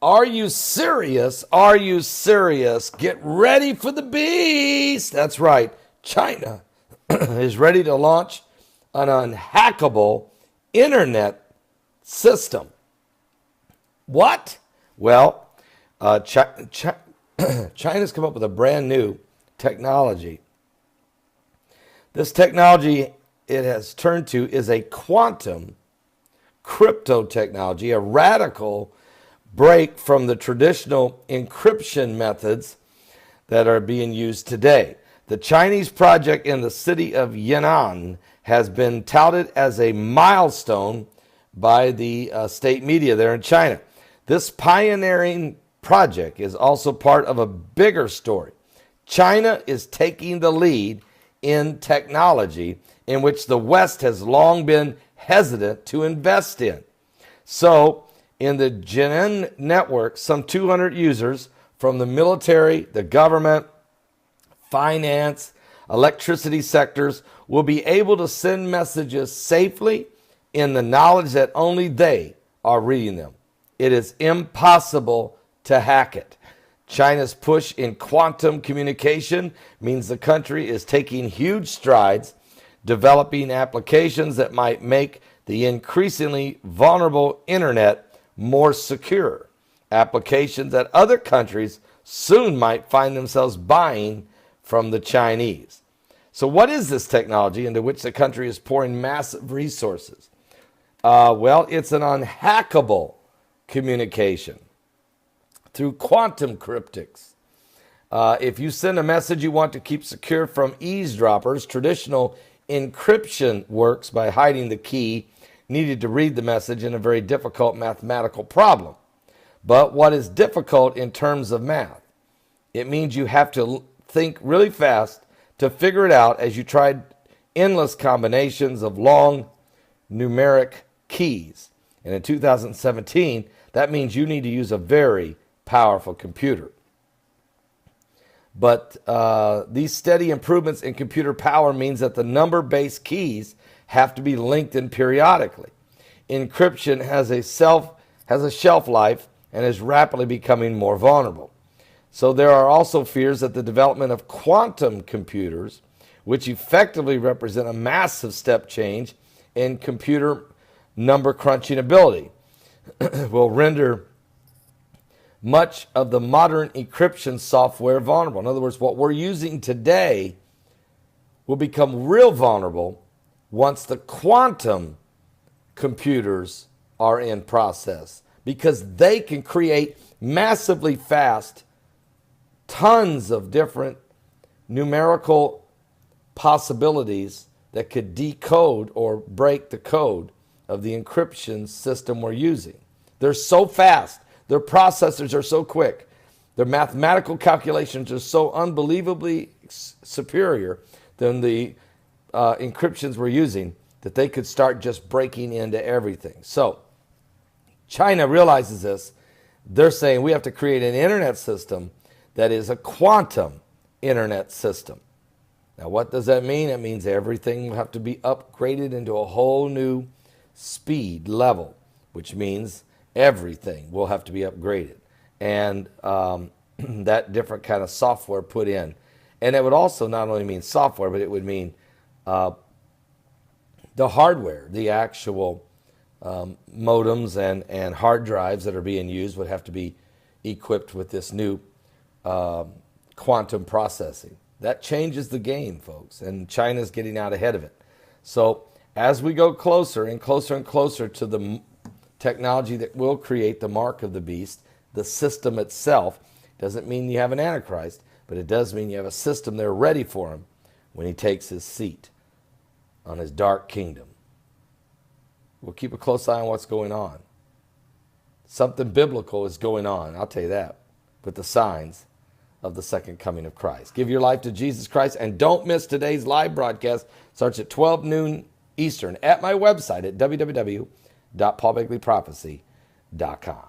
Are you serious? Are you serious? Get ready for the beast. That's right. China is ready to launch an unhackable internet system. What? Well, China's come up with a brand new technology. This technology it has turned to is a quantum crypto technology, a radical break from the traditional encryption methods that are being used today. The Chinese project in the city of Yan'an has been touted as a milestone by the state media there in China. This pioneering project is also part of a bigger story. China is taking the lead in technology in which the West has long been hesitant to invest in. So, in the Jinan network, some 200 users from the military, the government, finance, electricity sectors will be able to send messages safely in the knowledge that only they are reading them. It is impossible to hack it. China's push in quantum communication means the country is taking huge strides, developing applications that might make the increasingly vulnerable internet more secure. Applications that other countries soon might find themselves buying from the Chinese. So what is this technology into which the country is pouring massive resources? Well, it's an unhackable communication through quantum cryptics. If you send a message you want to keep secure from eavesdroppers, traditional encryption works by hiding the key needed to read the message in a very difficult mathematical problem. But what is difficult in terms of math? It means you have to think really fast to figure it out as you tried endless combinations of long numeric keys. And in 2017, that means you need to use a very powerful computer. But these steady improvements in computer power means that the number-based keys have to be linked in periodically. Encryption has a shelf life and is rapidly becoming more vulnerable. So there are also fears that the development of quantum computers, which effectively represent a massive step change in computer number crunching ability, will render much of the modern encryption software vulnerable. In other words, what we're using today will become real vulnerable once the quantum computers are in process, because they can create massively fast tons of different numerical possibilities that could decode or break the code of the encryption system we're using. They're so fast. Their processors are so quick. Their mathematical calculations are so unbelievably superior than the encryptions we're using that they could start just breaking into everything. So China realizes this. They're saying we have to create an internet system that is a quantum internet system. Now, what does that mean? It means everything will have to be upgraded into a whole new speed level, which means everything will have to be upgraded. And that different kind of software put in. And it would also not only mean software, but it would mean the hardware, the actual modems and hard drives that are being used would have to be equipped with this new quantum processing. That changes the game, folks, and China's getting out ahead of it. So as we go closer and closer and closer to the technology that will create the mark of the beast, the system itself, doesn't mean you have an antichrist, but it does mean you have a system there ready for him when he takes his seat on his dark kingdom. We'll keep a close eye on what's going on. Something biblical is going on, I'll tell you that, with the signs of the second coming of Christ. Give your life to Jesus Christ, and don't miss today's live broadcast. Starts at 12 noon Eastern at my website at www.paulbegleyprophecy.com.